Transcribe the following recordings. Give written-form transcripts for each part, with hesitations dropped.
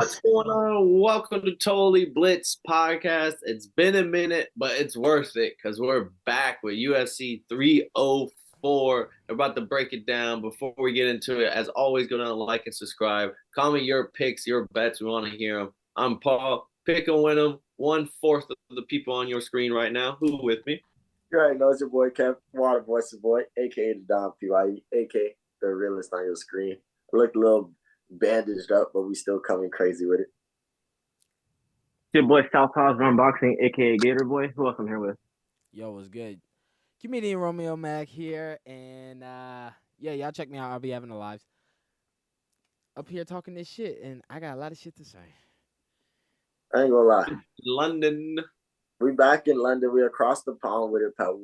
What's going on? Welcome to Totally Blitz podcast. It's been a minute, but it's worth it because we're back with UFC 304. We're about to break it down. Before we get into it, as always, go down and like and subscribe. Comment your picks, your bets. We want to hear them. I'm Paul. Pick and win them. 1/4 of the people on your screen right now. Who with me? You already know it's your boy Kev Water Voice boy, aka the Don PYE, aka the realist on your screen. I look a little bandaged up, but we still coming crazy with it. Your boy Southpaw's Unboxing, aka Gator Boy. Who else I'm here with? Yo, what's good? Comedian Romeo Mac here, and yeah, y'all check me out. I'll be having the lives up here talking this shit, and I got a lot of shit to say. I ain't gonna lie. London. We back in London. We across the pond with it, Paul.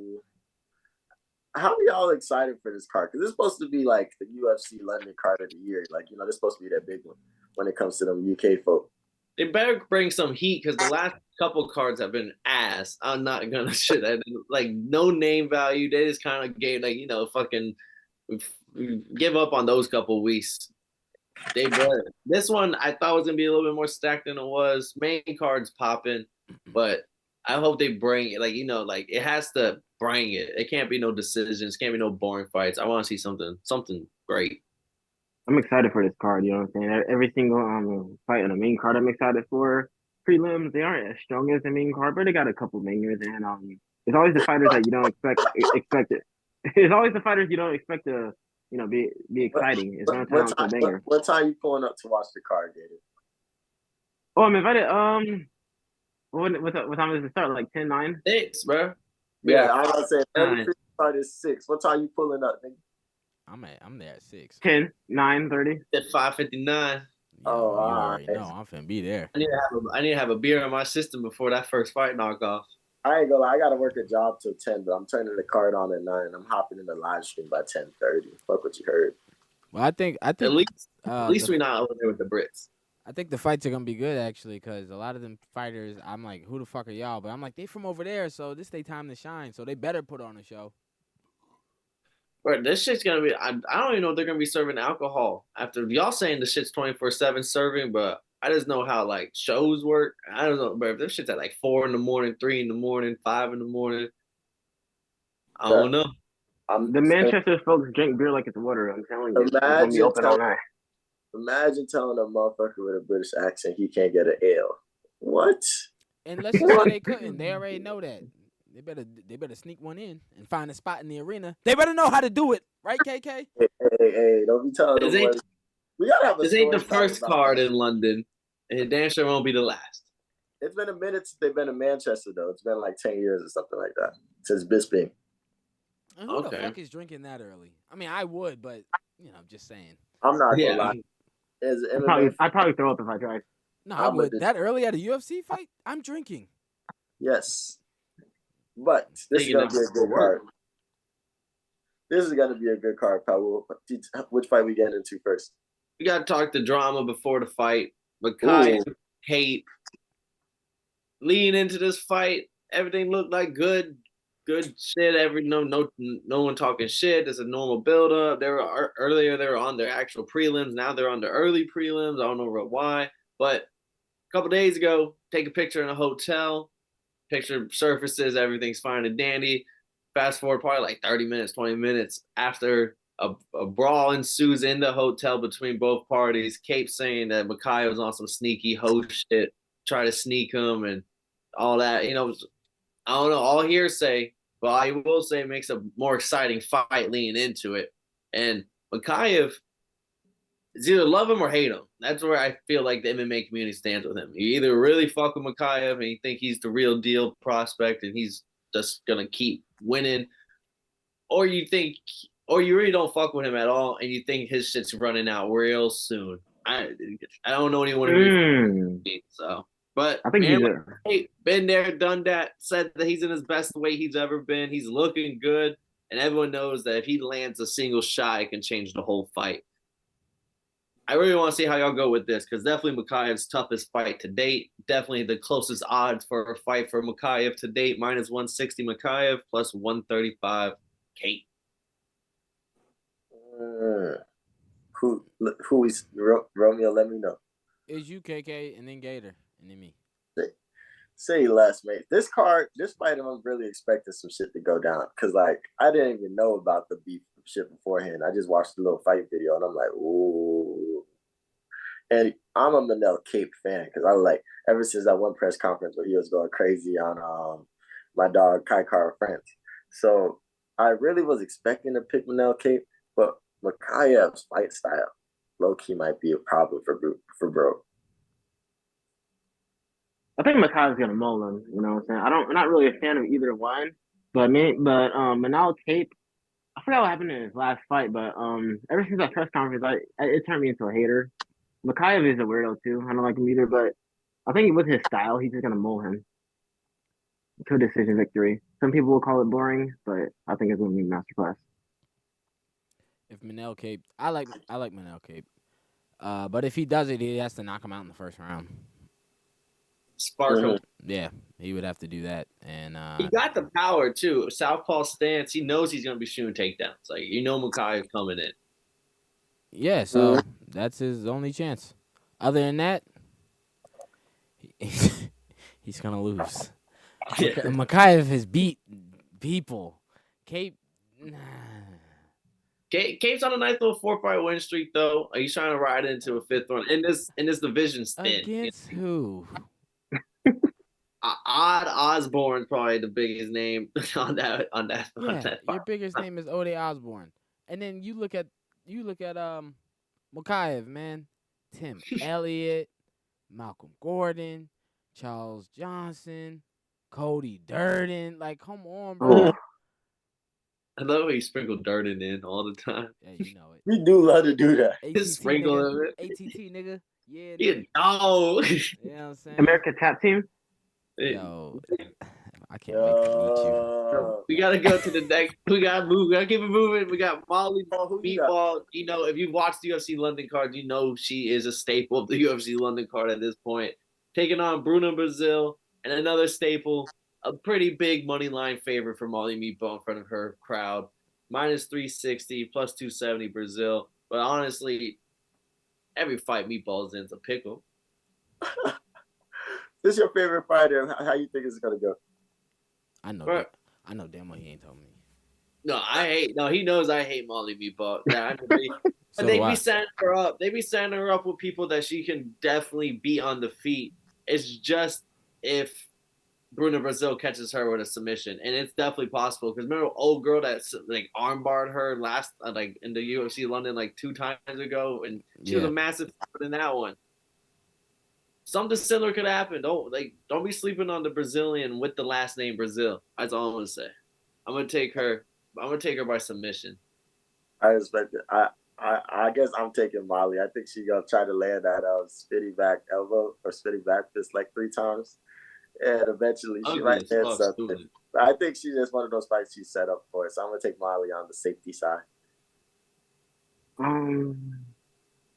How are y'all excited for this card? Because it's supposed to be like the UFC London card of the year. Like, this is supposed to be that big one when it comes to them UK folk. They better bring some heat because the last couple cards have been ass. I'm not gonna shit that. Like no name value. They just kind of gave fucking we give up on those couple weeks. They better. This one I thought was gonna be a little bit more stacked than it was. Main cards popping, but I hope they bring it. Like it has to bring it. It can't be no decisions. Can't be no boring fights. I want to see something great. I'm excited for this card. You know what I'm saying? Every single fight on the main card, I'm excited for. Prelims, they aren't as strong as the main card, but they got a couple bangers, and it's always the fighters that you don't expect it. It's always the fighters you don't expect to, be exciting. It's one time a banger. What time you pulling up to watch the card, Gator? Oh, I'm invited. What time does it start? Like 10-9? 6, bro. Yeah, I was gonna say every card is 6. What time you pulling up, nigga? I'm there at 6. 10, 9, 30. At 5:59. Oh, you already know I'm finna be there. I need to have a beer in my system before that first fight knock off. I ain't gonna lie, I gotta work a job till 10, but I'm turning the card on at 9. I'm hopping in the live stream by 10:30. Fuck what you heard. Well, I think At least we're not over there with the Brits. I think the fights are gonna be good actually, because a lot of them fighters, I'm like, who the fuck are y'all? But I'm like, they from over there, so this they time to shine. So they better put on a show. Bro, this shit's gonna be. I don't even know if they're gonna be serving alcohol after y'all saying the shit's 24/7 serving, but I just know how like shows work. I don't know, but if this shit's at like 4 in the morning, 3 in the morning, 5 in the morning, I don't know. The Manchester folks drink beer like it's water. I'm telling you, it's gonna be open all night. Imagine telling a motherfucker with a British accent he can't get an ale. What? And let's just say they couldn't. They already know that. They better sneak one in and find a spot in the arena. They better know how to do it, right, KK? Hey, don't be telling them. We gotta have a. This ain't the first card in London, and it damn sure won't be the last. It's been a minute since they've been in Manchester, though. It's been like 10 years or something like that since Bisping. And who the fuck is drinking that early? I mean, I would, but just saying. I'm not gonna lie. I'd probably throw up if I tried. No, I would. That early at a UFC fight, I'm drinking. Yes. But this is going to be a good card. This is going to be a good card, Paul. Which fight we get into first? We got to talk the drama before the fight. Makai, Cape. Leading into this fight, everything looked like good shit. No one talking shit. There's a normal build-up. Earlier they were on their actual prelims. Now they're on the early prelims. I don't know why. But a couple days ago, take a picture in a hotel. Picture surfaces, everything's fine and dandy. Fast forward probably like 30 minutes, 20 minutes after a brawl ensues in the hotel between both parties. Cape saying that Makai was on some sneaky host shit, try to sneak him and all that. I don't know, all hearsay, but I will say it makes a more exciting fight leading into it. And Makayev, it's either love him or hate him. That's where I feel like the MMA community stands with him. You either really fuck with Makayev and you think he's the real deal prospect and he's just gonna keep winning, or you really don't fuck with him at all and you think his shit's running out real soon. I don't know anyone who so, but I think he's been there, done that. Said that he's in his best weight he's ever been. He's looking good, and everyone knows that if he lands a single shot, it can change the whole fight. I really want to see how y'all go with this because definitely Makayev's toughest fight to date. Definitely the closest odds for a fight for Makayev to date. -160 Makayev plus 135 Kate. Who is Romeo? Let me know. It's you, KK, and then Gator, and then me. Say less, mate. This fight, I'm really expecting some shit to go down because, like, I didn't even know about the beef shit beforehand. I just watched the little fight video and I'm like, ooh. And I'm a Manel Cape fan because I like ever since that one press conference where he was going crazy on my dog Kai Kara France. So I really was expecting to pick Manel Cape, but Makayev's fight style, low key, might be a problem for bro. I think Makai's gonna mull him. You know what I'm saying? I'm not really a fan of either one, but Manal Cape. I forgot what happened in his last fight, but ever since that press conference, it turned me into a hater. Makayev is a weirdo too. I don't like him either, but I think with his style, he's just gonna mull him to a decision victory. Some people will call it boring, but I think it's gonna be a masterclass. If Manel Cape, I like Manel Cape. But if he does it, he has to knock him out in the first round. Spark him. Yeah, he would have to do that. And he got the power too. Southpaw stance. He knows he's gonna be shooting takedowns. Like Makai is coming in. Yeah, so that's his only chance. Other than that, he's gonna lose. Yeah. Makayev has beat people. Cape, nah. Cape's on a nice little 4-fight win streak though. He's trying to ride into a 5th one in this division stint. Against who? Odd Osborne probably the biggest name on that. Yeah, on that your biggest name is Ode Osborne, and then you look at Makayev, man, Tim Elliott, Malcolm Gordon, Charles Johnson, Cody Durden. Like, come on, bro. I love how he sprinkled Durden in all the time. Yeah, you know it. We do love to do that. Just sprinkle of it. ATT, nigga. Yeah, Yeah, nigga. no. You know what I'm saying? America Tap Team. Yo, I can't wait to meet you. We gotta go to the next. We gotta move. We gotta keep it moving. We got Molly Meatball. You know, if you've watched the UFC London card, you know she is a staple of the UFC London card at this point. Taking on Bruna Brazil and another staple, a pretty big money line favorite for Molly Meatball in front of her crowd. Minus 360, plus 270 Brazil. But honestly, every fight Meatball's in is a pickle. This is your favorite fighter. How you think it's gonna go? I know. Right. I know damn well he ain't told me. No, he knows I hate Molly Meatball. Yeah, So they do I. be setting her up. They be setting her up with people that she can definitely beat on the feet. It's just if Bruna Brazil catches her with a submission, and it's definitely possible. Because remember, old girl that like armbarred her last like in the UFC London like 2 times ago, and she was a massive in that one. Something similar could happen. Don't be sleeping on the Brazilian with the last name Brazil. That's all I'm gonna say. I'm gonna take her by submission. I expect it. I guess I'm taking Molly. I think she's gonna try to land that spinning back elbow or spinning back fist like 3 times, and eventually she might hit something. Stupid. But I think she's just one of those fights she's set up for. So I'm gonna take Molly on the safety side. I'm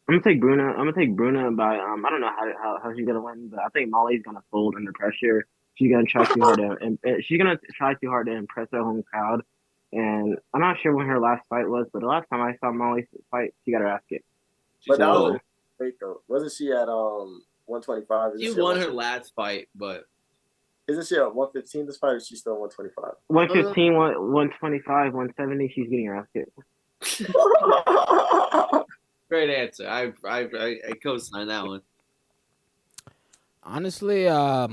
gonna take Bruna by I don't know how she's gonna win, but I think Molly's gonna fold under pressure. She's gonna try too hard to impress her home crowd. And I'm not sure when her last fight was, but the last time I saw Molly fight, she got her ass kicked. But that was great though. Wasn't she at 125? She won her last fight, but isn't she at 115 this fight, or is she still 125? 115, 125, 170. She's getting her ass kicked. Great answer. I co-sign that one. Honestly, I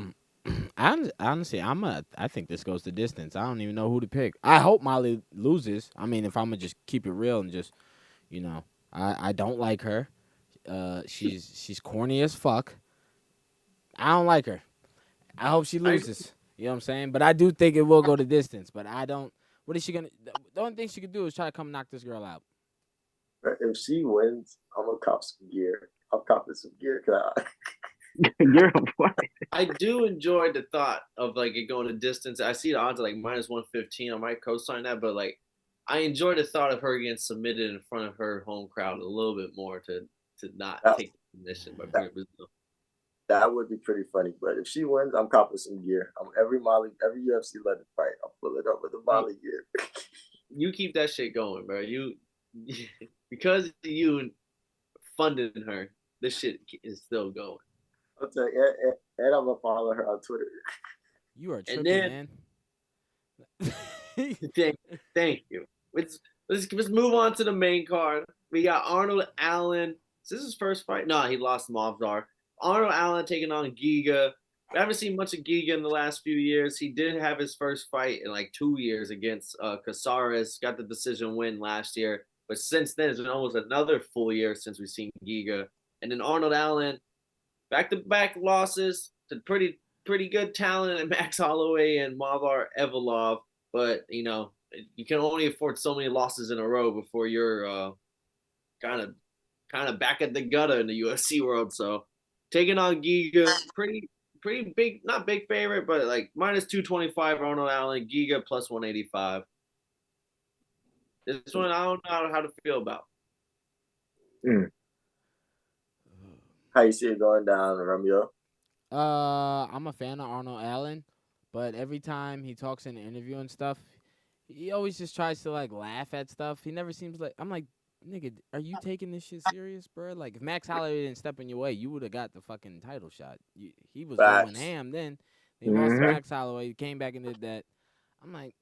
think this goes the distance. I don't even know who to pick. I hope Molly loses. I mean, if I'm gonna just keep it real and just, I don't like her. She's corny as fuck. I don't like her. I hope she loses. You know what I'm saying? But I do think it will go the distance. But I don't. What is she gonna? The only thing she could do is try to come knock this girl out. If she wins, I'm gonna cop some gear. I'm copping some gear. You're a boy. I do enjoy the thought of like it going a distance. I see the odds like minus 115. I might co-sign that, but like I enjoy the thought of her getting submitted in front of her home crowd a little bit more to not take the submission by Brazil. That would be pretty funny. But if she wins, I'm copping some gear. Every UFC London fight, I'll pull it up with the Molly gear. You keep that shit going, bro. You because you funding her, this shit is still going. I'll tell you, and I'm gonna follow her on Twitter. You are And tripping, then man. thank you. Let's move on to the main card. We got Arnold Allen. Is this his first fight? No, he lost to Movzar. Arnold Allen taking on Giga. We haven't seen much of Giga in the last few years. He did have his first fight in like 2 years against Casares. Got the decision win last year. But since then, it's been almost another full year since we've seen Giga. And then Arnold Allen, back-to-back losses to pretty good talent in Max Holloway and Mavar Evolov. But, you can only afford so many losses in a row before you're kind of back at the gutter in the UFC world. So taking on Giga, pretty big, not big favorite, but like minus 225 Arnold Allen, Giga plus 185. This one I don't know how to feel about. How you see it going down, Romeo? I'm a fan of Arnold Allen, but every time he talks in an interview and stuff, he always just tries to like laugh at stuff. He never seems like I'm like, nigga, are you taking this shit serious, bro? Like if Max Holloway didn't step in your way, you would have got the fucking title shot. He was going Facts. ham then. He lost to Max Holloway. He came back and did that. I'm like,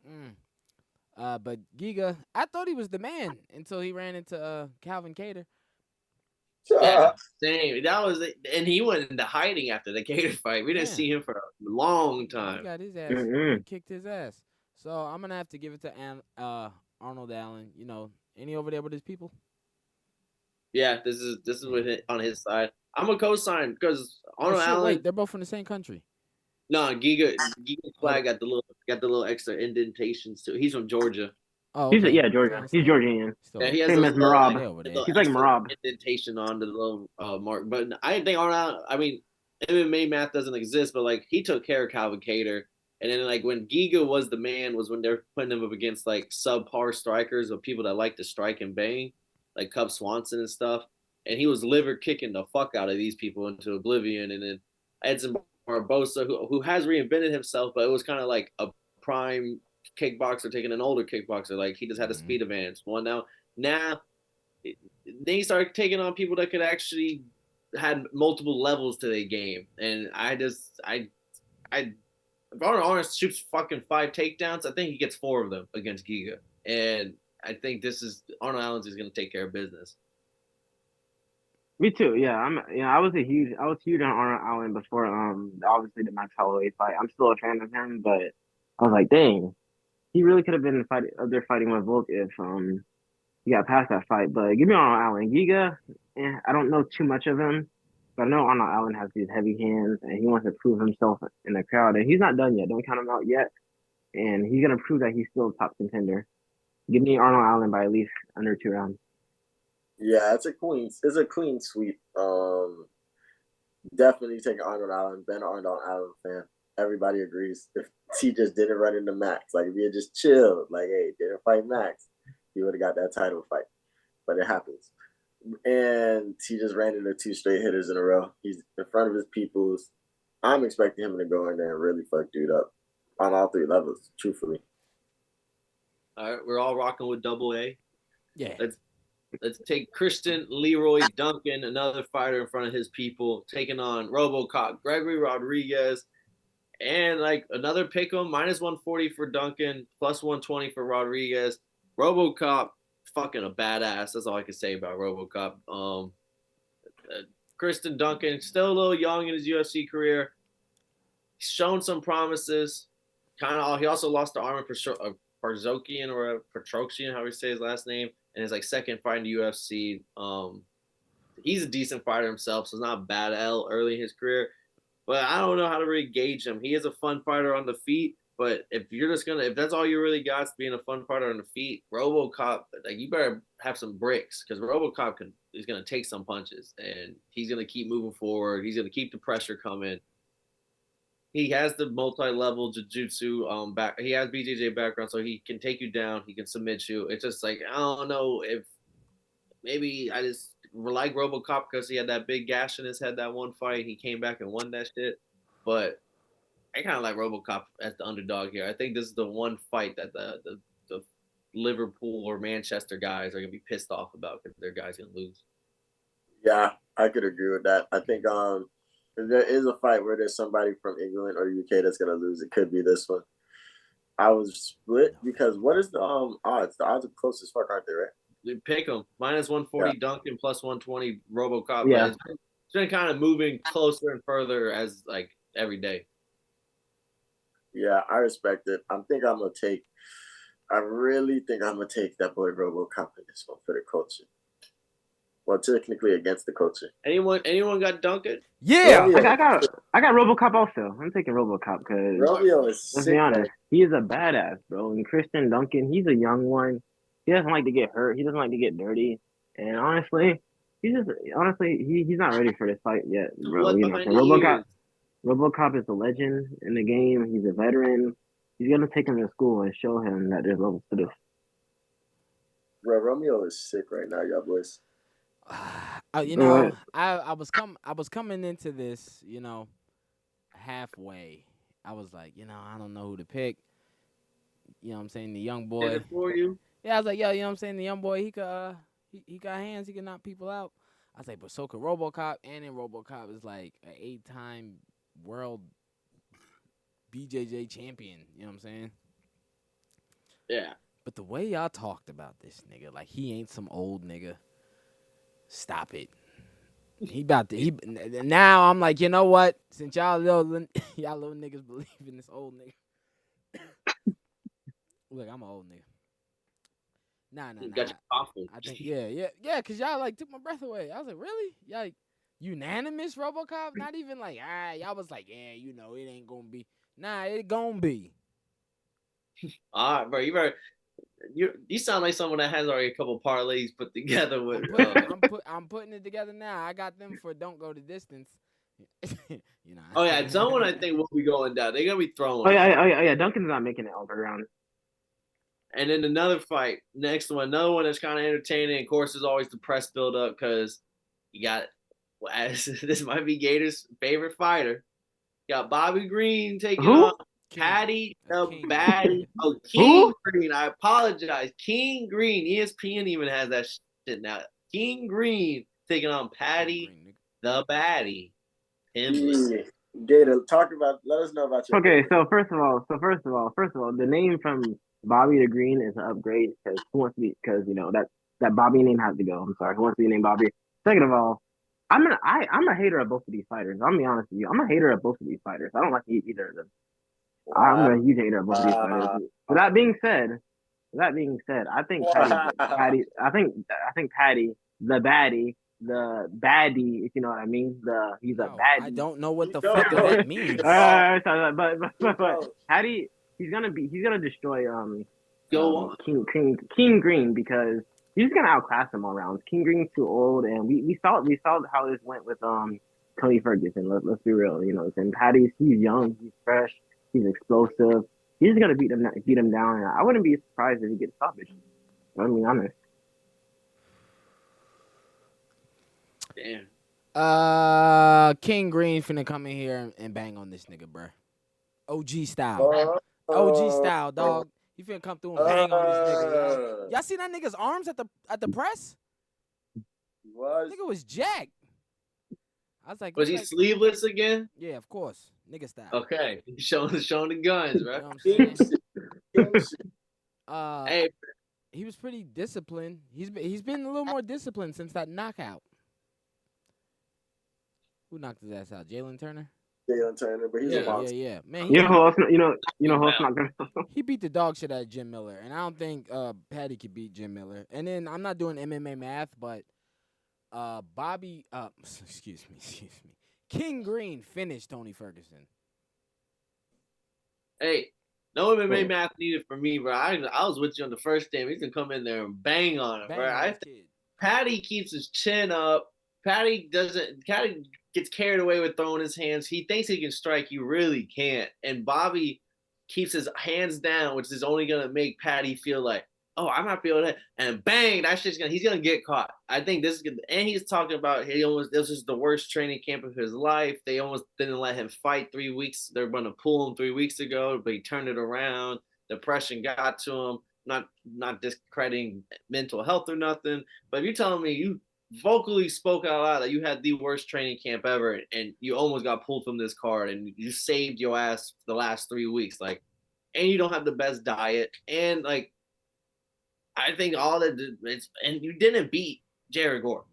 but Giga, I thought he was the man until he ran into Calvin Cater. Yeah, same. That was it. And he went into hiding after the Cater fight. We didn't Yeah. see him for a long He time. got his ass. He kicked his ass. So I'm gonna have to give it to Arnold Allen. Any over there with his people? Yeah, this is with it on his side. I'm a co-sign because Arnold Allen. Wait, they're both from the same country. No, Giga's flag got the little extra indentations too. He's from Georgia. Oh, okay. Georgia. He's Georgian. Yeah, he has Same as Marab. He's like extra Marab. indentation on the little mark. But I think Arnold. I mean, MMA math doesn't exist, but like he took care of Calvin Cater. And then like when Giga was the man was when they're putting him up against like subpar strikers or people that like to strike and bang, like Cub Swanson and stuff. And he was liver kicking the fuck out of these people into oblivion. And then Edson Barbosa, who has reinvented himself, but it was kind of like a prime kickboxer taking an older kickboxer. Like he just had a speed advantage. Well, now they started taking on people that could actually had multiple levels to their game. And if Arnold shoots fucking 5 takedowns, I think he gets 4 of them against Giga. And I think Arnold Allen's is going to take care of business. Me too. Yeah, I was huge on Arnold Allen before obviously the Max Holloway fight. I'm still a fan of him, but I was like, dang, he really could have been fighting with Volk if he got past that fight. But give me Arnold Allen. Giga, I don't know too much of him, but I know Arnold Allen has these heavy hands and he wants to prove himself in the crowd. And he's not done yet. Don't count him out yet. And he's gonna prove that he's still a top contender. Give me Arnold Allen by at least under 2 rounds. Yeah, it's a clean sweep. Definitely take Arnold Allen. Been an Arnold Allen fan. Everybody agrees. If he just didn't run into Max, like if he had just chilled, like hey, didn't fight Max, he would have got that title fight. But it happens. And he just ran into 2 straight hitters in a row. He's in front of his peoples. I'm expecting him to go in there and really fuck dude up on all 3 levels, truthfully. All right, we're all rocking with double A. Yeah. Let's take Christian Leroy Duncan, another fighter in front of his people, taking on RoboCop Gregory Rodriguez. And like another pick 'em, minus 140 for Duncan, plus 120 for Rodriguez. RoboCop, fucking a badass. That's all I can say about RoboCop. Kristen Duncan, still a little young in his UFC career. He's shown some promises. He also lost to Armin Parzokian or Petrosyan, how we say his last name, and his like second fight in the UFC. He's a decent fighter himself, so it's not a bad L early in his career. But I don't know how to really gauge him. He is a fun fighter on the feet, but if that's all you really got, being a fun fighter on the feet, RoboCop, like you better have some bricks because RoboCop is gonna take some punches and he's gonna keep moving forward. He's gonna keep the pressure coming. He has the multi-level jiu-jitsu back. He has BJJ background, so he can take you down. He can submit you. It's just like I don't know if maybe I just like RoboCop because he had that big gash in his head that one fight. He came back and won that shit. But I kind of like RoboCop as the underdog here. I think this is the one fight that the Liverpool or Manchester guys are gonna be pissed off about because their guy's gonna lose. Yeah, I could agree with that. I think if there is a fight where there's somebody from England or UK that's gonna lose, it could be this one. I was split because what is the odds? The odds are close as fuck, aren't they? Right? You pick them. Minus 140 Duncan, plus 120 RoboCop. Yeah. But it's been kind of moving closer and further as like every day. Yeah, I respect it. I really think I'm gonna take that boy RoboCop in this one for the culture. Well, technically against the culture. Anyone got Duncan? Yeah. Romeo, I got RoboCop also. I'm taking RoboCop because Romeo is let's sick. be honest, he is a badass, bro. And Christian Duncan, he's a young one. He doesn't like to get hurt. He doesn't like to get dirty. And honestly, he's not ready for this fight yet, bro. What You know, behind what I'm the saying? ears? RoboCop is a legend in the game. He's a veteran. He's gonna take him to school and show him that there's levels to this. Bro, Romeo is sick right now, y'all boys. You know, I was coming into this, you know, halfway. I was like, you know, I don't know who to pick. You know what I'm saying? The young Did boy. it for you? Yeah, I was like, yo, you know what I'm saying? The young boy, he could he got hands, he can knock people out. I was like, but so could RoboCop, and then RoboCop is like an 8-time world BJJ champion. You know what I'm saying? Yeah. But the way y'all talked about this nigga, like he ain't some old nigga. Stop it. Now I'm like, you know what? Since y'all little niggas believe in this old nigga. Look, I'm an old nigga. Nah. Got you coughing. I think yeah, cause y'all like took my breath away. I was like, really? Y'all like unanimous RoboCop? Not even like, y'all was like, yeah, you know, it ain't gonna be. Nah, it gonna be. All right, bro. You sound like someone that has already a couple parlays put together with. I'm putting it together now. I got them for don't go the distance. You know. Oh yeah, someone I think will be going down. They're gonna be throwing. Oh yeah. Duncan's not making it all the round. And then another fight, next one, another one that's kind of entertaining. Of course, there's always the press build up because you got this might be Gator's favorite fighter. You got Bobby Green taking on Patty the Baddie. Oh, King Green. I apologize. King Green. ESPN even has that shit now. King Green taking on Patty the Baddie. Gator, let us know about your. Okay, so first of all, the name from Bobby the Green is an upgrade because you know that Bobby name has to go. I'm sorry, who wants to be named Bobby? Second of all, I'm a hater of both of these fighters. I'll be honest with you. I'm a hater of both of these fighters. I don't like either of them. Wow. I'm a huge hater of both of these fighters. With that being said, I think Patty. I think Patty the Baddie. The baddie, if you know what I mean. He's a baddie. I don't know what the fuck that means. But Patty, he's gonna destroy King Green because he's gonna outclass him all rounds. King Green's too old, and we saw how this went with Tony Ferguson. Let's be real, you know. And Patty's he's young, he's fresh, he's explosive. He's gonna beat him down, and I wouldn't be surprised if he gets stoppage. I mean, honest. Damn. King Green finna come in here and bang on this nigga, bruh. OG style. OG style, dog. He finna come through and bang on this nigga, yo. Y'all see that nigga's arms at the press? Nigga was jacked. I was like, was he sleeveless again? Yeah, of course. Nigga style. Okay. Showing the guns, right? You know what I'm saying? Hey, he was pretty disciplined. He's been a little more disciplined since that knockout. Who knocked his ass out? Jalen Turner? Jalen Turner, but he's a monster. Yeah. Man, you know who else not gonna. He beat the dog shit out of Jim Miller, and I don't think Patty could beat Jim Miller. And then I'm not doing MMA math, but Bobby, excuse me, King Green finished Tony Ferguson. Hey, no MMA math needed for me, bro. I was with you on the first game. He's gonna come in there and bang on him, bro. Patty keeps his chin up. Patty gets carried away with throwing his hands. He thinks he can strike. You really can't. And Bobby keeps his hands down, which is only going to make Patty feel like, oh, I might be able to. And bang, he's going to get caught. I think this is good. And he's talking about this is the worst training camp of his life. They almost didn't let him fight 3 weeks. They were going to pull him 3 weeks ago, but he turned it around. Depression got to him. Not discrediting mental health or nothing. But if you're telling me you vocally spoke out loud that you had the worst training camp ever, and you almost got pulled from this card, and you saved your ass the last 3 weeks, like, and you don't have the best diet, and like, I think all that it's and you didn't beat Jared Gore.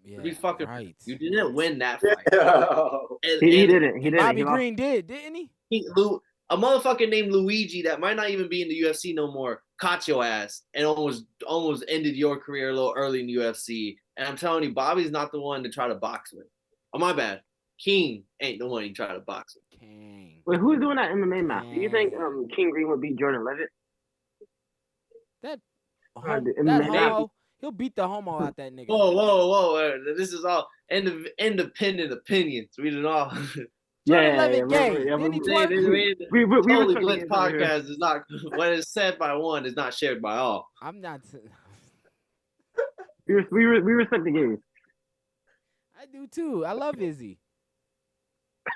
Yeah, Be fucking right. You didn't win that fight. Yeah. He didn't. He didn't. Bobby He lost. Green did, didn't he? A motherfucker named Luigi that might not even be in the UFC no more caught your ass and almost ended your career a little early in the UFC. And I'm telling you, Bobby's not the one to try to box with. Oh, my bad. King ain't the one you try to box with. King. Wait, who's doing that MMA match? Do you think King Green would beat Jordan Levitt? That MMA homo, he'll beat the homo out that nigga. Whoa. This is all independent opinions. We did all. Jordan Levitt gay. Didn't he twerk? We Totally respect Blitz it. podcast is not what is said by one is not shared by all. I'm not. We respect the gays. I do too. I love Izzy.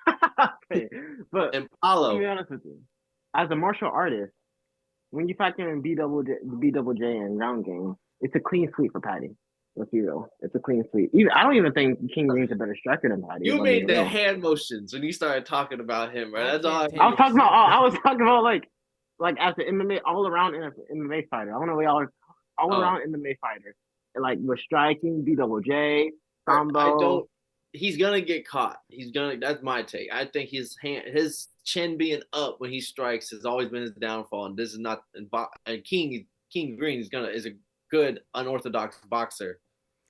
Okay, but And to be Paulo, honest with you, as a martial artist, when you factor in B double J and round game, it's a clean sweep for Patty. Let's be real. It's a clean sweep. I don't even think King Green's a better striker than Patty. you made the hand motions when you started talking about him, right? That's all. I was talking about like as an MMA all around MMA fighter. I don't know where y'all are all around MMA fighter. And like with striking, B double J, combo. He's gonna get caught. That's my take. I think his chin being up when he strikes has always been his downfall, and this is not. And King Green is a good unorthodox boxer,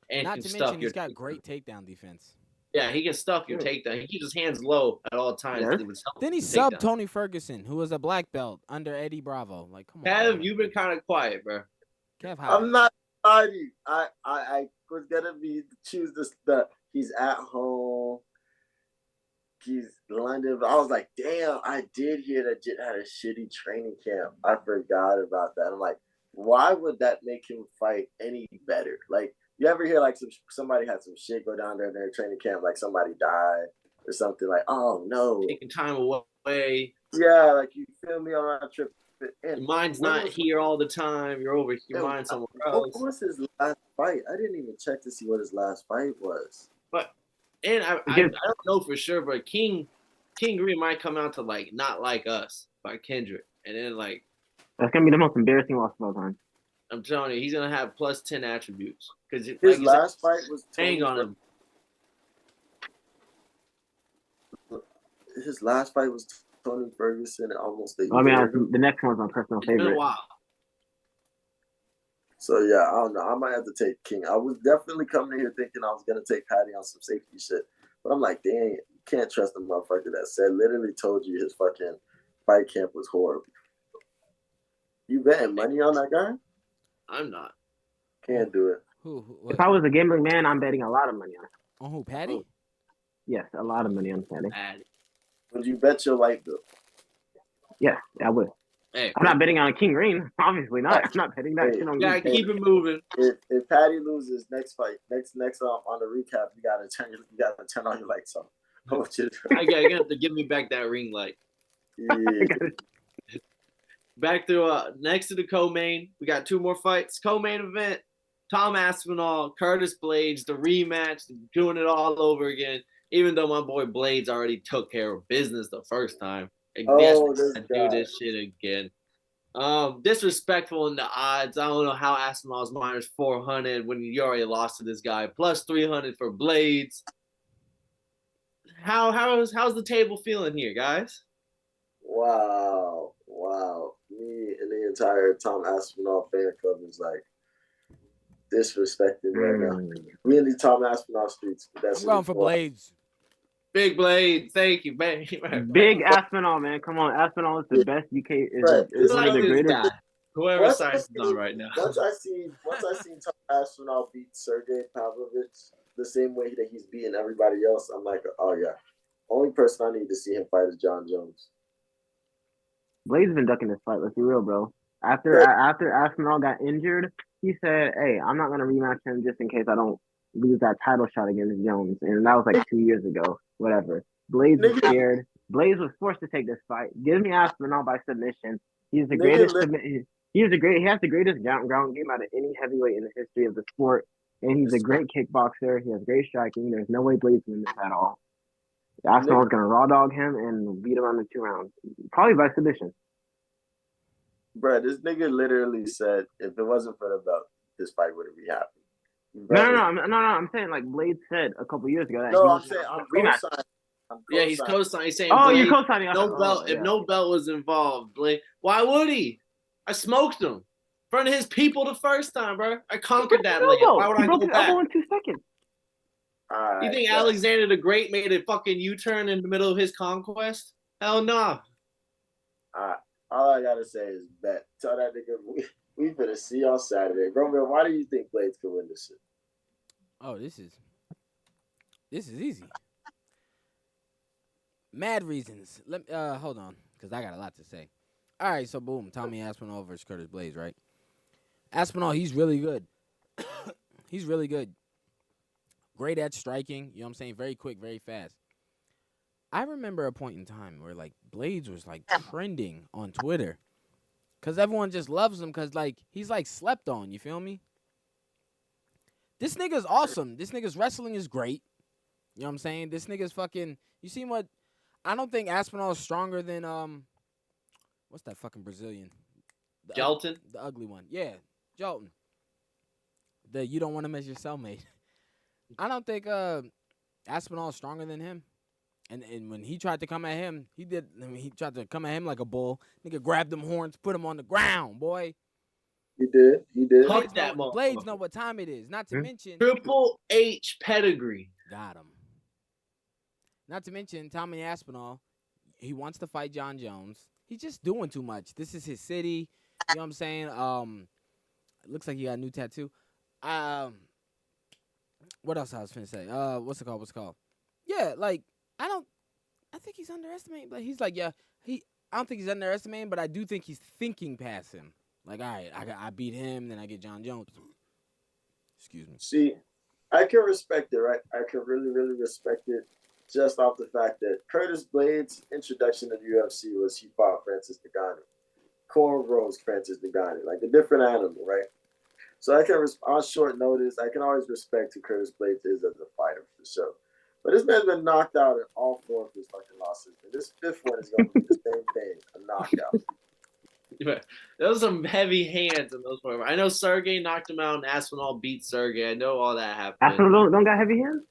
and Not can to stuff mention your. he's got great takedown defense. Yeah, he can stuff your takedown. He keeps his hands low at all times. Yes. Then he subbed Tony Ferguson, who was a black belt under Eddie Bravo. Like, come on. Kev, you've been kind of quiet, bro. Kev, I'm not sorry. I was gonna choose this. He's at home. He's London. I was like, damn, I did hear that Jit had a shitty training camp. I forgot about that. I'm like, why would that make him fight any better? Like, you ever hear like somebody had some shit go down there in their training camp, like somebody died or something, like, oh no. Taking time away. Yeah, like, you feel me on that trip. Your mind's not here all the time. You're over your mind somewhere else. What was his last fight? I didn't even check to see what his last fight was. And I don't know for sure, but King Green might come out to like Not Like Us by Kendrick, and then like That's gonna be the most embarrassing loss of all time. I'm telling you, he's gonna have plus 10 attributes because His last fight was hang on him. His last fight was Tony Ferguson almost a year. I mean, the next one's my personal It's been a favorite. while. So yeah, I don't know. I might have to take King. I was definitely coming here thinking I was gonna take Patty on some safety shit, but I'm like, dang, you can't trust the motherfucker that literally told you his fucking fight camp was horrible. You betting money on that guy? I'm not. Can't do it. If I was a gambling man, I'm betting a lot of money on. On who, Patty? Yes, a lot of money on Patty. Bad. Would you bet your light bill? Yeah, I would. Hey, I'm not betting on King Green. Obviously not. I'm not betting that shit on you gotta Green. keep it moving. If Patty loses next fight, next on the recap, you gotta turn on your lights on. I want you to. You have to give me back that ring light. Yeah. Back to next to the co-main, we got 2 more fights. Co-main event: Tom Aspinall, Curtis Blades, the rematch, doing it all over again. Even though my boy Blades already took care of business the first time, do this shit again. Disrespectful in the odds. I don't know how Aspinall's minus 400 when you already lost to this guy. Plus 300 for Blades. How's the table feeling here, guys? Wow. Me and the entire Tom Aspinall fan club is like disrespecting right now. We in the Tom Aspinall streets. I'm going for Blades. Big Blade, thank you, man. Big Aspinall, man. Come on, Aspinall is the best. UK is one of the greatest. Guy. Whoever signs on right now. Once I seen Tom Aspinall beat Sergey Pavlovich the same way that he's beating everybody else, I'm like, oh yeah. Only person I need to see him fight is John Jones. Blade's been ducking this fight. Let's be real, bro. After Aspinall got injured, he said, "Hey, I'm not gonna rematch him just in case I don't lose that title shot against Jones." And that was like 2 years ago. Whatever. Blades was scared. Blades was forced to take this fight. Give me Aspinall by submission. He's the greatest. He has the greatest ground game out of any heavyweight in the history of the sport. and he's a great kickboxer. He has great striking. There's no way Blades wins this at all. Aspinall's gonna raw dog him and beat him on the 2 rounds, probably by submission. Bro, this nigga literally said if it wasn't for the belt, this fight wouldn't be happening. No. I'm saying like Blades said a couple years ago that No, he I'm was saying I'm rematch. co-signing. Yeah, he's co-signing. He's saying, Oh, Blade, you're co-signing. no belt. If no belt was involved, Blade, why would he? I smoked him in front of his people the first time, bro. I conquered that land. Why would I go back? In 2 seconds. Right, You think Alexander the Great made a fucking U-turn in the middle of his conquest? Hell no. All I gotta say is bet. Tell that nigga we finna see on Saturday. Romeo, why do you think Blades could win this shit? Oh, this is easy. Mad reasons. Hold on, because I got a lot to say. All right, so boom, Tommy Aspinall versus Curtis Blades, right? Aspinall, he's really good. He's really good. Great at striking, you know what I'm saying? Very quick, very fast. I remember a point in time where, like, Blades was, like, trending on Twitter. Because everyone just loves him because, like, he's, like, slept on, you feel me? This nigga's awesome. This nigga's wrestling is great. You know what I'm saying? This nigga's fucking... You see what... I don't think Aspinall is stronger than, what's that fucking Brazilian? Gelton? The ugly one. Yeah, Gelton. You don't want him as your cellmate. I don't think Aspinall is stronger than him. And when he tried to come at him, he tried to come at him like a bull. Nigga grabbed them horns, put him on the ground, boy. He did. Blades know what time it is. Not to mention Triple H pedigree. Got him. Not to mention Tommy Aspinall. He wants to fight John Jones. He's just doing too much. This is his city. You know what I'm saying? It looks like he got a new tattoo. What else I was finna say? What's it called? Yeah, like I think he's underestimating. But he's like, yeah, I don't think he's underestimating, but I do think he's thinking past him. Like, all right, I beat him, then I get John Jones. Excuse me. See, I can respect it, right? I can really, really respect it just off the fact that Curtis Blades' introduction to the UFC was he fought Francis Ngannou. Cornrows Francis Ngannou, like a different animal, right? So I can, on short notice, I can always respect who Curtis Blades is as a fighter for sure. But this man's been knocked out in all 4 of his fucking losses. And this 5th one is going to be the same thing, a knockout. Yeah, there was some heavy hands in those points. I know Sergey knocked him out and Aspinall beat Sergey. I know all that happened. Aspinall don't got heavy hands?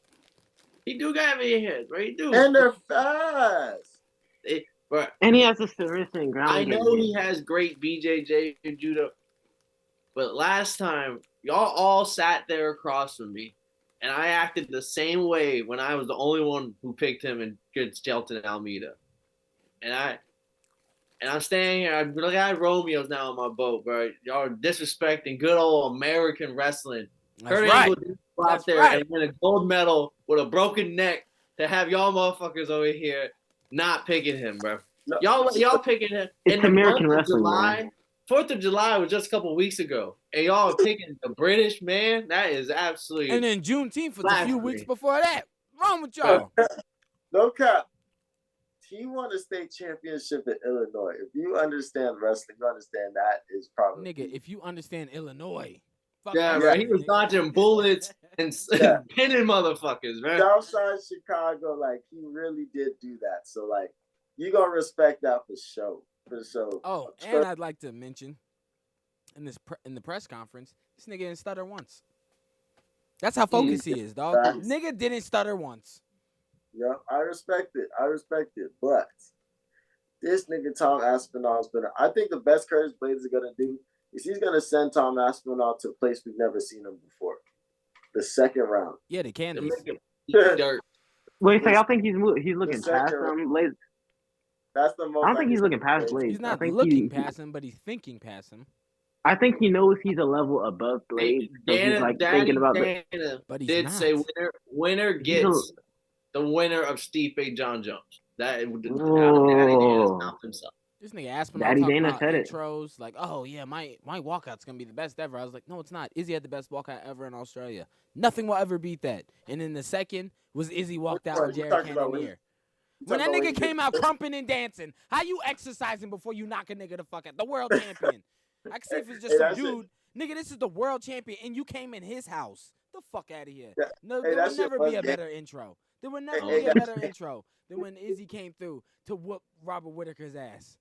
He do got heavy hands, right? He do. And they're fast. But And he has a seriously ground. I know he has great BJJ and judo. But last time, y'all all sat there across from me, and I acted the same way when I was the only one who picked him against Gelton Almeida. And I'm standing here. I got Romeo's now on my boat, bro. Y'all are disrespecting good old American wrestling. That's right. Out there and win a gold medal with a broken neck to have y'all motherfuckers over here not picking him, bro. No, y'all picking him. It's American wrestling, man. 4th of July was just a couple weeks ago, and y'all are picking the British, man. That is absolutely. And then Juneteenth was a few weeks before that. What's wrong with y'all? No cap. He won a state championship in Illinois. If you understand wrestling, you understand that is probably. Nigga, if you understand Illinois. Yeah, right. He was dodging bullets and pinning motherfuckers, man. Southside Chicago, like, he really did do that. So, like, you gonna respect that for sure. Oh, and I'd like to mention in the press conference, this nigga didn't stutter once. That's how focused he is, dog. Nigga didn't stutter once. Yeah, I respect it. But this nigga Tom Aspinall's been. I think the best Curtis Blades is gonna do is he's gonna send Tom Aspinall to a place we've never seen him before. The 2nd round. Yeah, the Candies. Wait, so y'all think he's looking past him, Blades? That's the most. I don't think he's looking past Blades. He's not looking past him, but he's thinking past him. I think he knows he's a level above Blades. So he's like thinking about it. But he did say winner gets the winner of Stipe John Jones. That Daddy Dana stopped himself. This nigga Aspinall talking about intros, like, oh yeah, my walkout's gonna be the best ever. I was like, no, it's not. Izzy had the best walkout ever in Australia. Nothing will ever beat that. And then the second was Izzy walked out with Jared Cannonier. When that nigga came out crumping and dancing, how you exercising before you knock a nigga the fuck out? The world champion. I can see if it's just some dude. Nigga, this is the world champion, and you came in his house. the fuck out of here. Yeah. No, Hey, there that will shit never was be a gangsta. better intro. There will never Hey, be a that- better intro than when Izzy came through to whoop Robert Whitaker's ass.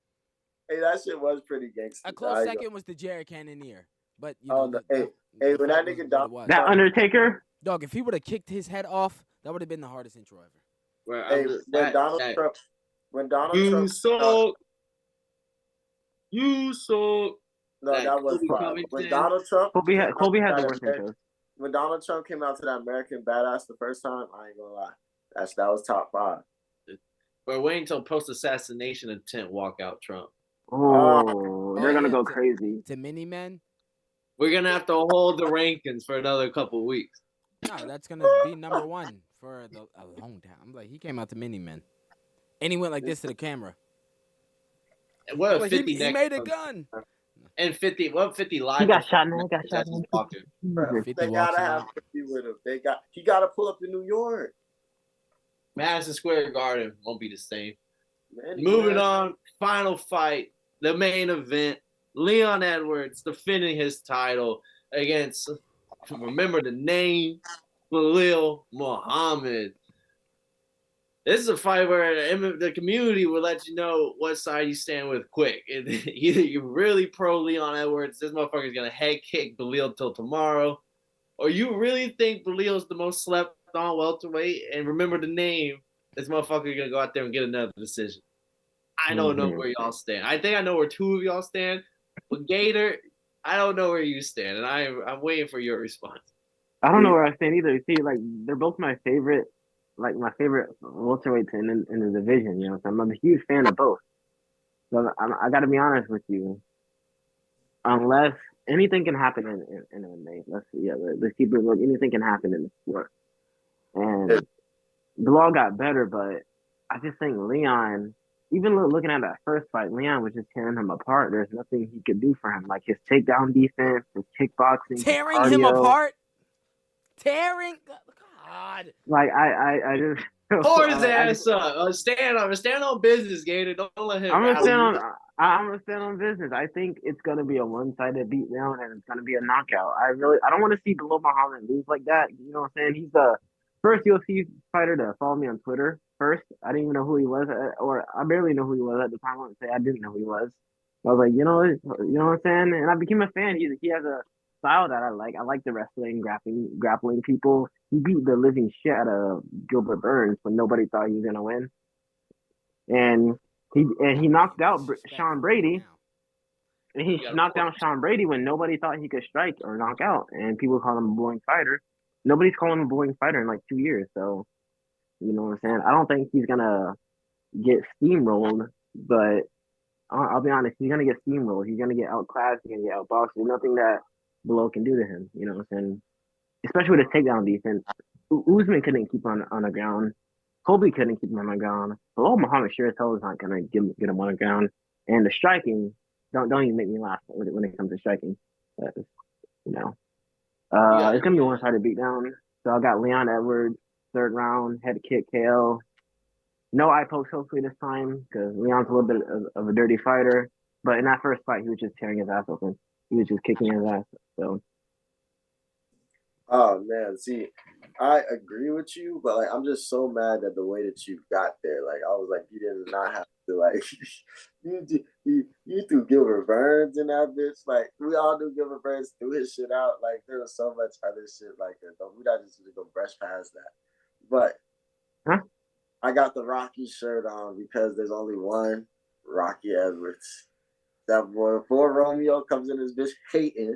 Hey, that shit was pretty gangster. A close second was the Jared Cannonier, but you Oh, know, no. Hey, when fight that was nigga what it was. That Undertaker. Dog, if he would have kicked his head off, that would have been the hardest intro ever. Where Hey, I'm just, when Donald Trump, you suck. You suck. no, that was Kobe fire. When Covington. Donald Trump, Kobe had the worst American- intros. when Donald Trump came out to that American Badass the first time, I ain't gonna lie, that was top 5. We're waiting until post-assassination attempt walk out Trump. Oh, they're gonna yeah, go crazy. To Mini Men? We're gonna have to hold the rankings for another couple of weeks. No, that's gonna be number 1 for a long time. I'm like, he came out to Mini Men, and he went like this to the camera. What a Like, 50 he next made a month. gun. And 50, what 50 live? He got shot, man. Got shot. That's Man. just walking. Bro, 50 they walks gotta out. have 50 with him. He gotta pull up in New York. Madison Square Garden won't be the same. Man, Moving on, final fight, the main event. Leon Edwards defending his title against, remember the name, Belal Muhammad. This is a fight where the community will let you know what side you stand with quick. Either you're really pro Leon Edwards, this motherfucker's gonna head kick Belal till tomorrow, or you really think Belal's the most slept on welterweight, and remember the name, this motherfucker gonna go out there and get another decision. I don't know where y'all stand. I think I know where 2 of y'all stand. But Gator, I don't know where you stand, and I'm waiting for your response. I don't know where I stand either. See, like they're both my favorite welterweights in the division. You know, so I'm a huge fan of both. So I got to be honest with you. Unless anything can happen in MMA, let's keep it real. Anything can happen in the sport. And Belal got better, but I just think Leon. Even looking at that first fight, Leon was just tearing him apart. There's nothing he could do for him. Like his takedown defense, his kickboxing, Tearing his him cardio. apart? Tearing? God. Like I just Pour his ass up. Stand on business, Gator. Don't let him. I'm gonna stand on business. I think it's gonna be a one-sided beatdown and it's gonna be a knockout. I don't want to see Belal Muhammad lose like that. You know what I'm saying? He's the first UFC fighter to follow me on Twitter. First, I didn't even know who he was, or I barely know who he was at the time. I wouldn't say I didn't know who he was. I was like, you know what I'm saying? And I became a fan. He has a style that I like. I like the wrestling, grappling people. He beat the living shit out of Gilbert Burns when nobody thought he was gonna win. And he knocked out Sean Brady. And he knocked out Sean Brady when nobody thought he could strike or knock out. And people call him a boring fighter. Nobody's calling him a boring fighter in like 2 years. So, you know what I'm saying? I don't think he's going to get steamrolled, but I'll be honest, he's going to get steamrolled. He's going to get outclassed. He's going to get outboxed. There's nothing that Belal can do to him. You know what I'm saying? Especially with his takedown defense. Usman couldn't keep on the ground. Colby couldn't keep him on the ground. Belal Muhammad sure as hell is not going to get him on the ground. And the striking, don't even make me laugh when it comes to striking. But, you know. It's going to be a one-sided beatdown. So I got Leon Edwards, 3rd round, head kick KO. No eye poke hopefully this time because Leon's a little bit of a dirty fighter. But in that first fight, he was just tearing his ass open. He was just kicking his ass. So. Oh man, see, I agree with you, but like I'm just so mad at the way that you got there. Like I was like, you did not have to like you threw Gilbert Burns in that bitch. Like we all knew Gilbert Burns threw his shit out. Like there was so much other shit like that. We not just gonna go brush past that. But I got the Rocky shirt on because there's only one Rocky Edwards. That boy before Romeo comes in this bitch hating.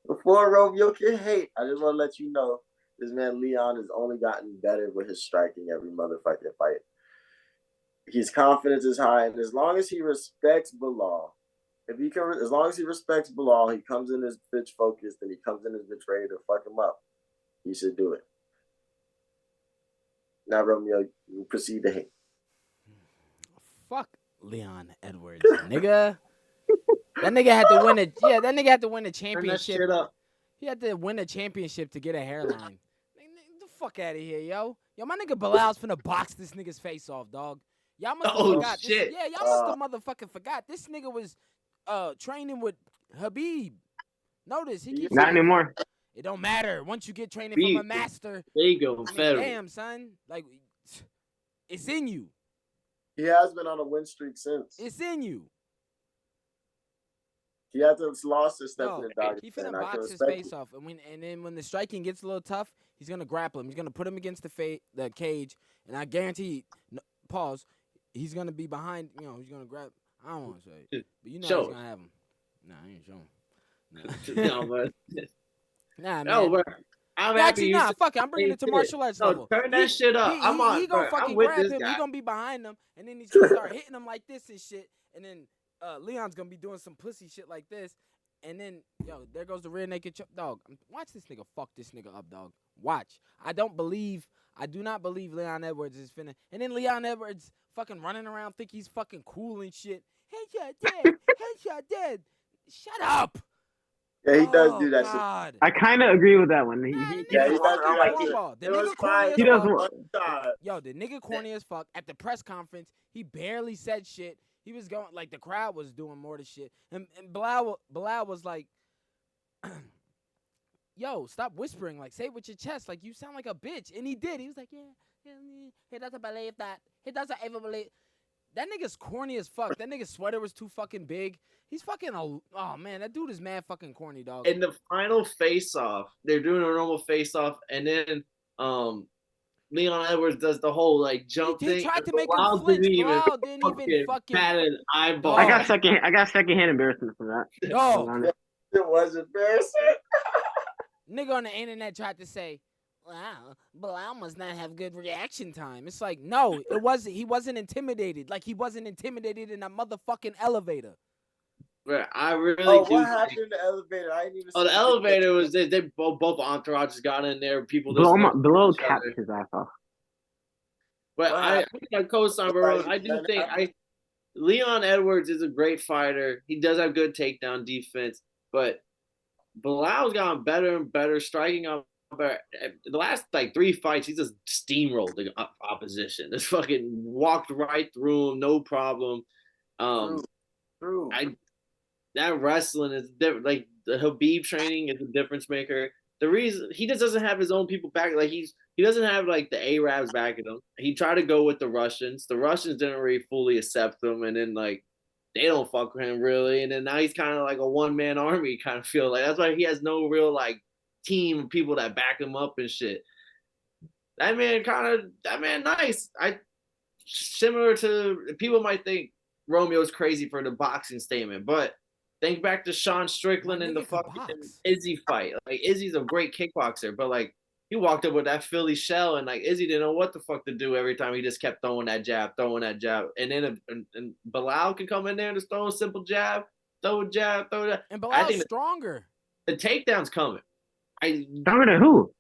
Before Romeo can hate, I just want to let you know this man Leon has only gotten better with his striking every motherfucking fight. His confidence is high, and as long as he respects Belal, as long as he respects Belal, he comes in his bitch focused and he comes in his bitch ready to fuck him up. He should do it. Now, Romeo, you proceed to hate. Fuck Leon Edwards, nigga. That nigga had to win it. Yeah, that nigga had to win a championship. Turn that shit up. He had to win a championship to get a hairline. Get the fuck out of here, yo. Yo, my nigga Bilal's finna box this nigga's face off, dog. Y'all must have forgot. Shit. Y'all must have motherfucking forgot. This nigga was training with Habib. Notice he keeps Not anymore. It don't matter. Once you get training Beat. from a master, There you go, I mean, federal. damn, son. Like, it's in you. He has been on a win streak since. It's in you. He hasn't lost his step No, in the he finna Dagestan. I can box his respect face off, and then when the striking gets a little tough, he's gonna grapple him. He's gonna put him against the cage, and I guarantee. Pause. He's gonna be behind. You know, he's gonna grab. I don't want to say it, but you know Show he's us. gonna have him. Nah, I ain't showing. No, but Nah, man. no, bro. I'm happy Actually, you nah, said fuck it. I'm bringing same it to shit. martial arts No, level. turn that shit up. I'm on. He gonna bro, fucking I'm with grab this him. guy. He gonna be behind him, and then he's gonna start hitting him like this and shit. And then Leon's gonna be doing some pussy shit like this. And then, yo, there goes the rear naked choke. Dog, watch this nigga fuck this nigga up, dog. Watch. I do not believe Leon Edwards is finna. And then Leon Edwards fucking running around, think he's fucking cool and shit. Headshot dead. Headshot dead. Shut up. Yeah, he does do that God. I kind of agree with that one. He Yeah, does he walk does around do like that he- shit. cornball. The It was nigga corny fine. as He does fuck. what? One shot. Yo, the nigga corny as fuck. At the press conference, he barely said shit. He was going like the crowd was doing more to shit. And Bilal was like, yo, stop whispering. Like, say it with your chest. Like, you sound like a bitch. And he did. He was like, yeah, he doesn't believe that. He doesn't ever believe. That nigga's corny as fuck. That nigga's sweater was too fucking big. He's fucking oh man, that dude is mad fucking corny, dog. In the final face-off, they're doing a normal face-off, and then Leon Edwards does the whole like jump He thing. tried to and make him Bilal flinch. didn't even Bilal didn't even fucking. bat an eyeball. I got secondhand embarrassment for that. Dog. It was embarrassing. Nigga on the internet tried to say, wow, Bilal must not have good reaction time. It's like, no, he wasn't intimidated. Like he wasn't intimidated in a motherfucking elevator. But I really Oh, do. what happened in the elevator? I didn't even. Oh, the see elevator was they both entourages got in there. People just Below capped his ass off. But Wow. I co-sign Barone. I do think Leon Edwards is a great fighter. He does have good takedown defense, but Bilal's gotten better and better, striking out better. The last like 3 fights, he just steamrolled the opposition. Just fucking walked right through him, no problem. True. That wrestling is different. Like the Habib training is a difference maker. The reason he just doesn't have his own people back, like he doesn't have like the Arabs backing him. He tried to go with the Russians. The Russians didn't really fully accept him, and then like they don't fuck with him really. And then now he's kind of like a one-man army kind of feel like. That's why he has no real like team of people that back him up and shit. That man nice. Similar to people might think Romeo's crazy for the boxing statement, but think back to Sean Strickland and the fucking Izzy fight. Like Izzy's a great kickboxer, but like he walked up with that Philly shell, and like Izzy didn't know what the fuck to do every time. He just kept throwing that jab, and then and Bilal can come in there and just throw a simple jab, throw a jab, throw that. And Bilal's stronger. The takedown's coming. Stronger than who?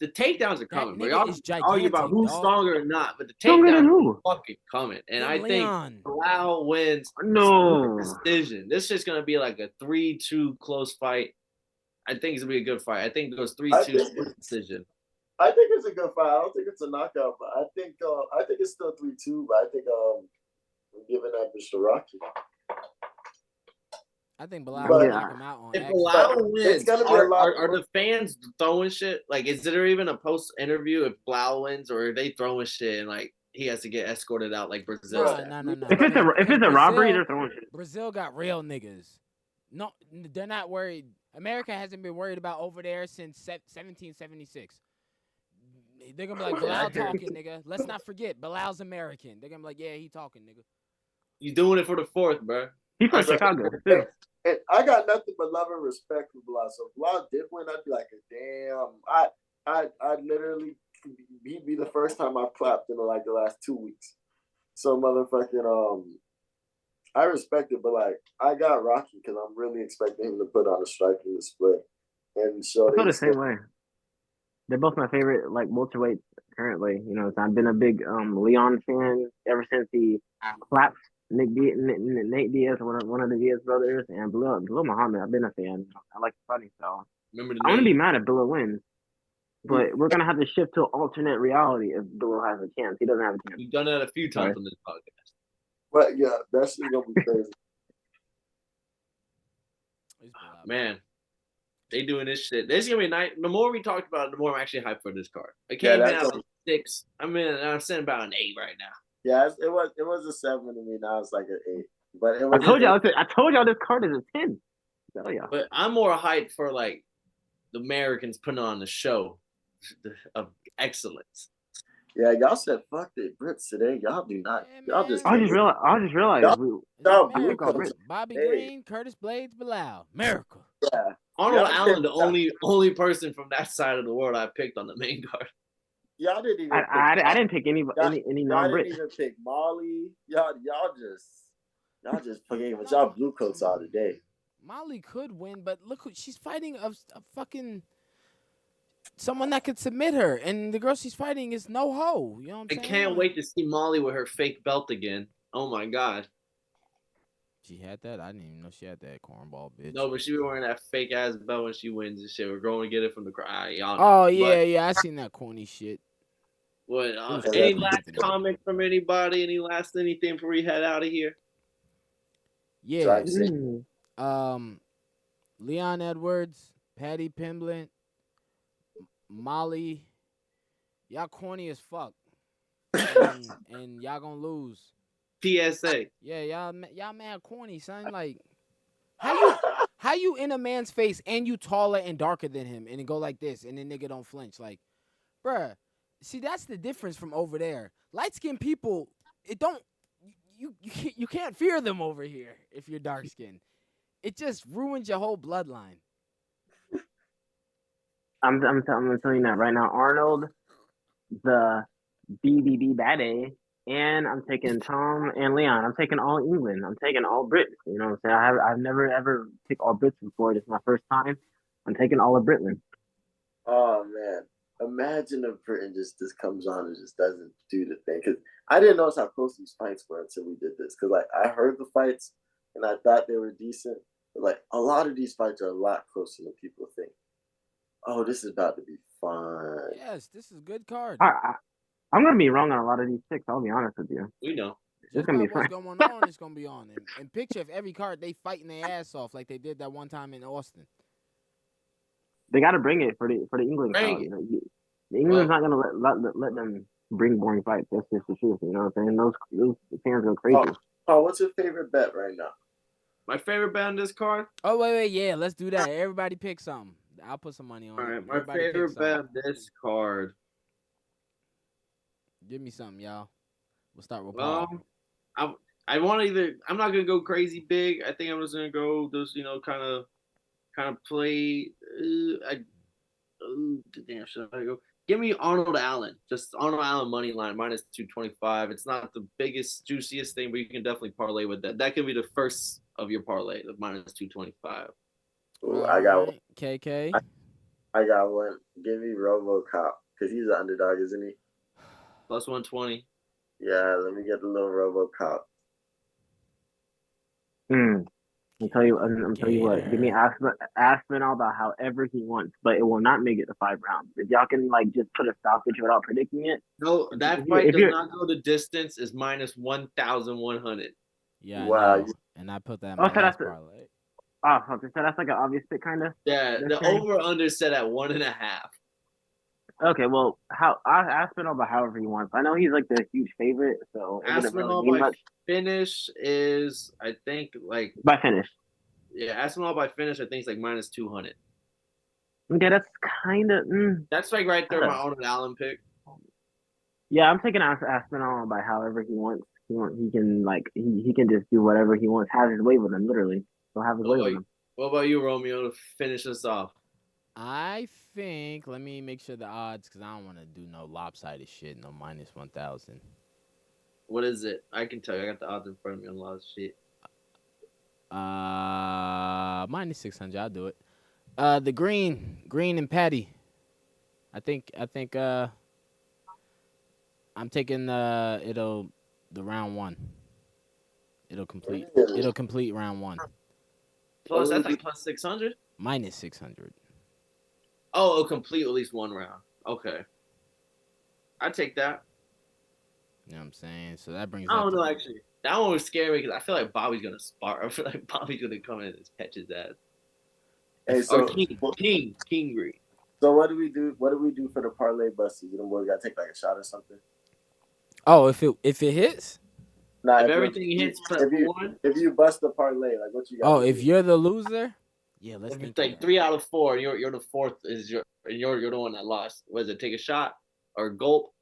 The takedowns are coming. That Y'all nigga is argue about gigantic, who's dog. stronger or not, but the Stronger than takedowns who? are fucking coming. And I Leon. think Bilal wins No. decision. This is gonna be like a 3-2 close fight. I think it's gonna be a good fight. I think it goes 3-2 decision. I think it's a good fight. I don't think it's a knockout, but I think it's still 3-2. But I think I'm giving that to Rocky. I think Bilal But- will knock him out on If action. Bilal wins, It's gonna be a lot are the fans throwing shit? Like, is there even a post interview if Bilal wins, or are they throwing shit and like he has to get escorted out like Brazil? No. If it's a robbery, they're throwing shit. Brazil got real niggas. No, they're not worried. America hasn't been worried about over there since 1776. They're gonna be like, Bilal talking, nigga. Let's not forget, Bilal's American. They're gonna be like, yeah, he talking, nigga. You doing it for the fourth, bro? He's from Chicago too. And I got nothing but love and respect for Bilal. So if Bilal did win, I'd be like, damn. I'd literally, he'd be the first time I clapped in like the last 2 weeks. So motherfucking, I respect it, but like I got Rocky because I'm really expecting him to put on a striking display and show. I feel the same way. They're both my favorite like welterweights currently. You know, I've been a big Leon fan ever since he clapped Nate Diaz, one of the Diaz brothers, and Bilal Muhammad. I've been a fan. I like the fighting style. Remember the I wouldn't name? be mad if Bilal wins, but we're gonna have to shift to alternate reality if Bilal has a chance. He doesn't have a chance. You've done that a few times on this podcast. But yeah, that's gonna be crazy. It's Bilal. Man, They doing this shit. This is gonna be a night. The more we talked about it, the more I'm actually hyped for this card. I Yeah, came in that's at a 6. I'm sitting about an 8 right now. Yeah, it was a 7 to me. Now it's like an 8. But it I was. told y'all this card is a 10. Tell y'all. But I'm more hyped for like the Americans putting on the show of excellence. Yeah, y'all said fuck the Brits today. Y'all do not. Yeah, Y'all just. man. I just realized. Y'all- We Blue pick all Coats. Brits. Bobby Hey. Green, Curtis Blades, Bilal, America. Yeah. Arnold Y'all Allen, the picked- only person from that side of the world I picked on the main card. Y'all didn't even. I didn't pick any Y'all non didn't Brits. even pick Molly. Y'all just forgetting what y'all Blue Coats are today. Molly could win, but look who she's fighting a fucking someone that could submit her, and the girl she's fighting is no hoe. You know what I'm I saying? can't Like, wait to see Molly with her fake belt again. Oh my god. She had that. I didn't even know she had that cornball bitch. No, but she be wearing that fake ass belt when she wins and shit. We're going to get it from the crowd. Y'all know. Oh yeah, But yeah. I seen that corny shit. what? was Any fucking last stupid. comment from anybody? Any last anything before we head out of here? Yeah. Try to say- Leon Edwards, Patty Pimblett, Molly, y'all corny as fuck, and y'all gonna lose. PSA. Yeah, y'all mad corny, son. Like, how you in a man's face and you taller and darker than him and it go like this and then nigga don't flinch? Like, bruh, see that's the difference from over there. Light skinned people, it don't you can't fear them over here if you're dark skinned. It just ruins your whole bloodline. I'm gonna tell you that right now. Arnold, the BBB Bade, and I'm taking Tom and Leon. I'm taking all England. I'm taking all Brits. You know what I'm saying? I've never ever picked all Brits before. This is my first time. I'm taking all of Britland. Oh man, imagine if Britain just comes on and just doesn't do the thing. Because I didn't notice how close these fights were until we did this. Because like I heard the fights and I thought they were decent, but like a lot of these fights are a lot closer than people think. Oh, this is about to be fun. Yes, this is a good card. I'm gonna be wrong on a lot of these picks. I'll be honest with you. We know. It's Just gonna by be what's fun. going on, it's gonna be on. And picture if every card they fighting their ass off like they did that one time in Austin. They got to bring it for the England Bring crowd. it. You know, England's not gonna let them bring boring fights. That's just the truth. You know what I'm saying? Those fans go crazy. Oh, what's your favorite bet right now? My favorite bet on this card. Oh wait, yeah, let's do that. Everybody pick something. I'll put some money on All it. right, my Everybody pick favorite bet something. on this card. Give me something, y'all. We'll start with Paul. I want to either. I'm not gonna go crazy big. I think I'm just gonna go just kind of play. Damn, should I go? Give me Arnold Allen. Just Arnold Allen money line minus 225. It's not the biggest, juiciest thing, but you can definitely parlay with that. That can be the first of your parlay, the minus 225. Ooh, I got right. KK. I got one. Give me RoboCop because he's an underdog, isn't he? Plus 120. Yeah, let me get the little RoboCop. I'm tell you what. Give me Aspinall about however he wants, but it will not make it to 5 rounds. If y'all can like just put a stoppage without predicting it. No, that fight does not go the distance. Is minus 1,100. Yeah, I Wow. know. And I put that in my So last that's parlay. so that's like an obvious pick, kind of. Yeah, the over under set at 1.5. Okay, well, Aspinall about however he wants. I know he's like the huge favorite, so it wouldn't really Aspinall mean by much. finish is, I think, like By finish. Yeah, Aspinall by finish, I think it's like minus 200. Okay, that's kind of. That's like right there, my Arnold Allen pick. Yeah, I'm taking Aspinall by however he wants. He can like he can just do whatever he wants. Have his way with him, literally. So have his way with him. What about you, Romeo, to finish us off? I think. Let me make sure the odds, because I don't want to do no lopsided shit. No minus 1,000. What is it? I can tell you. I got the odds in front of me on a lot of shit. Minus 600. I'll do it. The green and Patty. I think. I'm taking the round 1. It'll complete round 1. Plus, that's like plus 600. Minus 600. Oh, it'll complete at least one round. Okay, I take that. You know what I'm saying? So that brings. I don't know actually. That one was scary because I feel like Bobby's gonna spar. I feel like Bobby's gonna come in and catch his ass. Hey, Or so King Green. so what do we do? What do we do for the parlay busters? You know, boy, gotta take like a shot or something. Oh, if it hits. Nah, If everything hits if you one, if you bust the parlay, like what you got? Oh, if you're the loser, yeah, let's if think. it's like Of 3 out of 4, and you're the fourth, is you're the one that lost. Was it take a shot or gulp?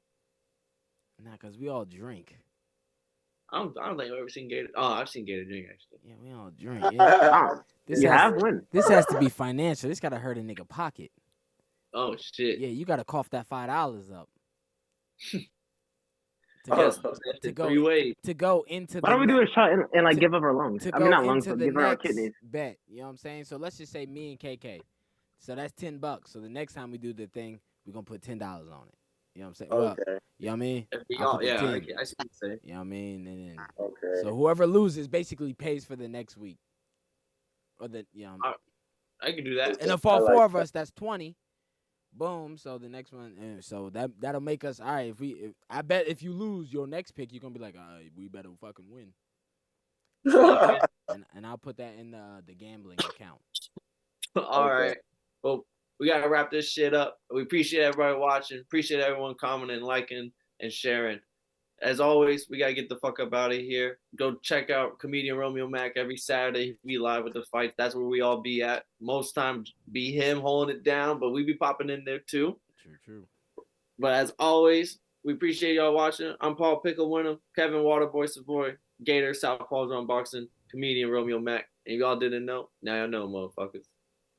Nah, cause we all drink. I don't think I've ever seen Gator. Oh, I've seen Gator drink actually. Yeah, we all drink. Yeah. This You has have one. this has to be financial. This gotta hurt a nigga pocket. Oh shit. Yeah, you gotta cough that $5 up. To Oh, go, Yes, that's to in go 3 ways. to go into Why the don't we do a shot and like to- give up our lungs? to I mean, go not lungs, into but the give up our next kidneys. bet. You know what I'm saying? So let's just say me and KK. So that's $10. So the next time we do the thing, we're gonna put $10 on it. You know what I'm saying? Well, okay, you know what I mean? If we I'll all, put the yeah, 10. I see what you say. You know what I mean? And then okay. so whoever loses basically pays for the next week. Or the I can do that. and if I all like four of that. us, that's 20. Boom. So the next one, so that'll make us all right. I bet if you lose your next pick, you're gonna be like, all right, we better fucking win. And I'll put that in the gambling account. All Okay. right. Well, we gotta wrap this shit up. We appreciate everybody watching. Appreciate everyone commenting, liking, and sharing. As always, we gotta get the fuck up out of here. Go check out comedian Romeo Mack every Saturday. He be live with the fights. That's where we all be at. Most times be him holding it down, but we be popping in there too. True. But as always, we appreciate y'all watching. I'm Paul Pickle Winham, Kevin Waterboy Savoy, Gator, Southpaw's Unboxing, comedian Romeo Mack. And if y'all didn't know, now y'all know, motherfuckers.